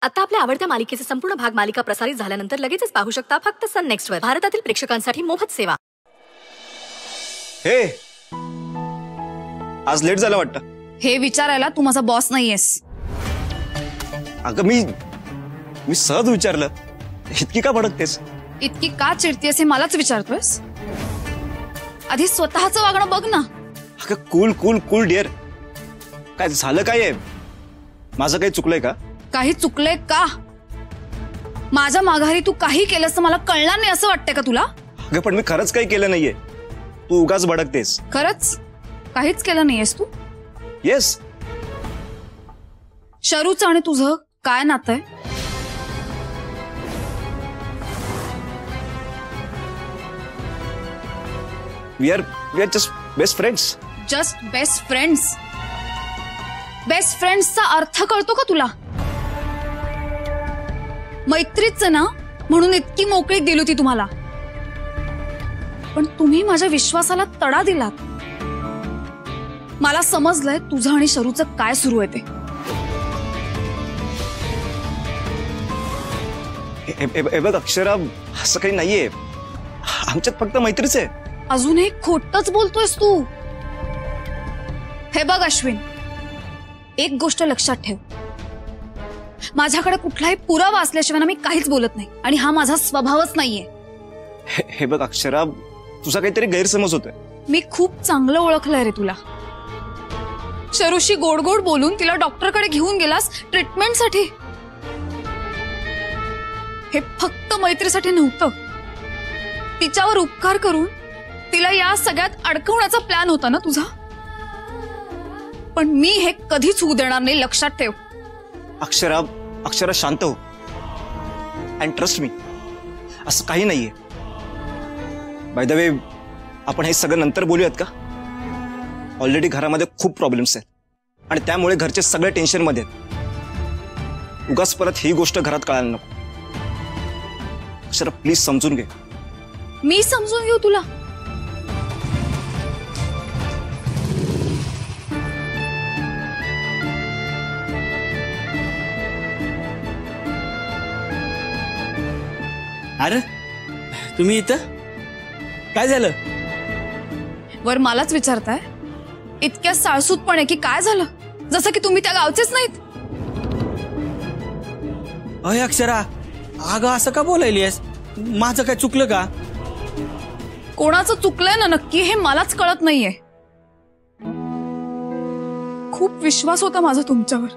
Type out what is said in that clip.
आता आपल्या आवडत्या मालिकेचे संपूर्ण भाग मालिका प्रसारित झाल्यानंतर लगेचच पाहू शकता फक्त सन नेक्स्ट वर. भारतातील प्रेक्षकांसाठी मोफत सेवा. हे आज लेट झालं वाटतं. हे विचारायला तू माझा बॉस नाहीयेस. अगं मी सहज विचारलं. इतकी का भडकतेस? इतकी का चिडतेस हे मलाच विचारतोयस? आधी स्वतःचं वागणं बघ ना. अगं कूल कूल कूल डिअर. काय झालं काय आहे? माझं काही चुकलंय का? काही चुकलंय का? माझ्या माघारी तू काही केलंस तर मला कळणार नाही असं वाटतंय का तुला? अगं पण मी खरंच काही केलं नाहीये. तू उगाच भडकतेस. खरंच काहीच केलं नाहीयेस तू? येस. शरूचं आणि तुझं काय नातं आहे? We are just best friends. Just best friends? Best फ्रेंड्सचा अर्थ कळतो का तुला? मैत्रीच ना म्हणून इतकी मोकळीक दिली होती तुम्हाला, पण तुम्ही माझ्या विश्वासाला तडा दिलात. मला समजलंय तुझं आणि शरूचं काय सुरू आहे ते. हे बघ अक्षरा, असं काही नाहीये. आमच्यात फक्त मैत्रीच आहे. अजूनही खोटच बोलतोयस तू. हे बघ अश्विन, एक गोष्ट लक्षात ठेव. माझ्याकडे कुठलाही पुरावा असल्याशिवाय मी काहीच बोलत नाही आणि हा माझा स्वभावच नाहीये. हे बघ अक्षरा, तुझा काहीतरी गैरसमज होतोय. मी खूप चांगलं ओळखलंय रे तुला. शरूशी गोड गोड बोलून तिला डॉक्टरकडे घेऊन गेलास ट्रीटमेंटसाठी. हे फक्त मैत्रीसाठी नव्हतं. तिच्यावर उपकार करून तिला या सगळ्यात अडकवण्याचा प्लॅन होता ना तुझा. पण मी हे कधीच होऊ देणार नाही, लक्षात ठेव. अक्षरा शांत हो अँड ट्रस्ट मी. असं काही नाहीये. बाय द वे, आपण हे सगळं नंतर बोलूयात का? ऑलरेडी घरामध्ये खूप प्रॉब्लेम्स आहेत आणि त्यामुळे घरचे सगळे टेन्शन मध्ये आहेत. उगाच परत ही गोष्ट घरात कळायला नको. अक्षरा प्लीज समजून घे. मी समजून घेऊ तुला? अरे तुम्ही इथं काय झालं? वर मलाच विचारताय? इतक्या साळसूतपणे की काय झालं, जसं की तुम्ही त्या गावचेच नाहीत. अय अक्षरा, अगं असं का बोलायलीस? माझं काय चुकलं का? कोणाचं चुकलंय ना नक्की हे मलाच कळत नाहीये. खूप विश्वास होता माझा तुमच्यावर.